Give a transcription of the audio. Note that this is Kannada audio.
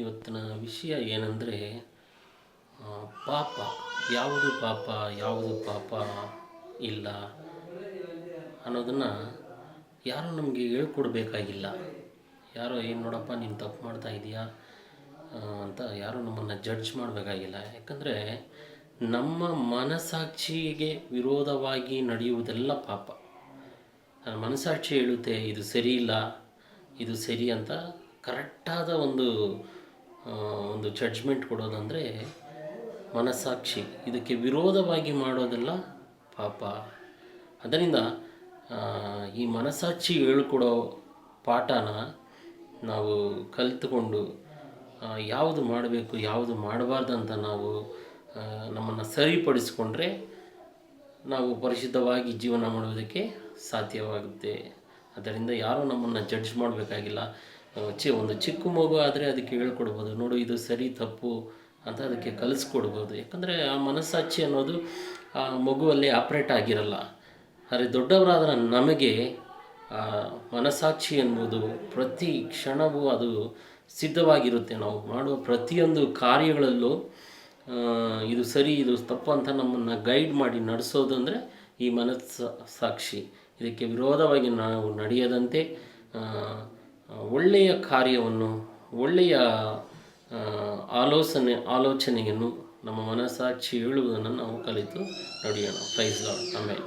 ಇವತ್ತಿನ ವಿಷಯ ಏನಂದರೆ ಪಾಪ ಯಾವುದು ಪಾಪ ಯಾವುದು ಪಾಪ ಇಲ್ಲ ಅನ್ನೋದನ್ನು ಯಾರೂ ನಮಗೆ ಹೇಳ್ಕೊಡ್ಬೇಕಾಗಿಲ್ಲ. ಯಾರೋ ಏನು ನೋಡಪ್ಪ ನೀನು ತಪ್ಪು ಮಾಡ್ತಾ ಇದೀಯಾ ಅಂತ ಯಾರೂ ನಮ್ಮನ್ನು ಜಡ್ಜ್ ಮಾಡಬೇಕಾಗಿಲ್ಲ. ಯಾಕಂದರೆ ನಮ್ಮ ಮನಸ್ಸಾಕ್ಷಿಗೆ ವಿರೋಧವಾಗಿ ನಡೆಯುವುದೆಲ್ಲ ಪಾಪ. ನನ್ನ ಮನಸ್ಸಾಕ್ಷಿ ಹೇಳುತ್ತೆ ಇದು ಸರಿ ಇಲ್ಲ, ಇದು ಸರಿ ಅಂತ ಕರೆಕ್ಟಾದ ಒಂದು ಜಡ್ಜ್ಮೆಂಟ್ ಕೊಡೋದಂದರೆ ಮನಸ್ಸಾಕ್ಷಿ. ಇದಕ್ಕೆ ವಿರೋಧವಾಗಿ ಮಾಡೋದೆಲ್ಲ ಪಾಪ. ಅದರಿಂದ ಈ ಮನಸ್ಸಾಕ್ಷಿ ಹೇಳ್ಕೊಡೋ ಪಾಠನ ನಾವು ಕಲಿತುಕೊಂಡು ಯಾವುದು ಮಾಡಬೇಕು ಯಾವುದು ಮಾಡಬಾರ್ದಂತ ನಾವು ನಮ್ಮನ್ನು ಸರಿಪಡಿಸಿಕೊಂಡ್ರೆ ನಾವು ಪರಿಶುದ್ಧವಾಗಿ ಜೀವನ ಮಾಡುವುದಕ್ಕೆ ಸಾಧ್ಯವಾಗುತ್ತೆ. ಅದರಿಂದ ಯಾರೂ ನಮ್ಮನ್ನು ಜಡ್ಜ್ ಮಾಡಬೇಕಾಗಿಲ್ಲ. ಒಂದು ಚಿಕ್ಕ ಮಗು ಆದರೆ ಅದಕ್ಕೆ ಹೇಳ್ಕೊಡ್ಬೋದು, ನೋಡು ಇದು ಸರಿ ತಪ್ಪು ಅಂತ ಅದಕ್ಕೆ ಕಲಿಸ್ಕೊಡ್ಬೋದು. ಯಾಕಂದರೆ ಆ ಮನಸ್ಸಾಕ್ಷಿ ಅನ್ನೋದು ಆ ಮಗುವಲ್ಲಿ ಆಪ್ರೇಟ್ ಆಗಿರಲ್ಲ. ಆದರೆ ದೊಡ್ಡವರಾದ ನಮಗೆ ಮನಸ್ಸಾಕ್ಷಿ ಎಂಬುದು ಪ್ರತಿ ಕ್ಷಣವೂ ಅದು ಸಿದ್ಧವಾಗಿರುತ್ತೆ. ನಾವು ಮಾಡುವ ಪ್ರತಿಯೊಂದು ಕಾರ್ಯಗಳಲ್ಲೂ ಇದು ಸರಿ ಇದು ತಪ್ಪು ಅಂತ ನಮ್ಮನ್ನು ಗೈಡ್ ಮಾಡಿ ನಡೆಸೋದು ಅಂದರೆ ಈ ಮನಸ್ಸಾಕ್ಷಿ. ಇದಕ್ಕೆ ವಿರೋಧವಾಗಿ ನಾವು ನಡೆಯದಂತೆ ಒಳ್ಳೆಯ ಕಾರ್ಯವನ್ನು ಒಳ್ಳೆಯ ಆಲೋಚನೆಯನ್ನು ನಮ್ಮ ಮನಸ್ಸಾಕ್ಷಿ ಹೇಳುವುದನ್ನು ನಾವು ಕಲಿತು ನಡೆಯೋಣ. Praise Lord. ಆಮೇಲೆ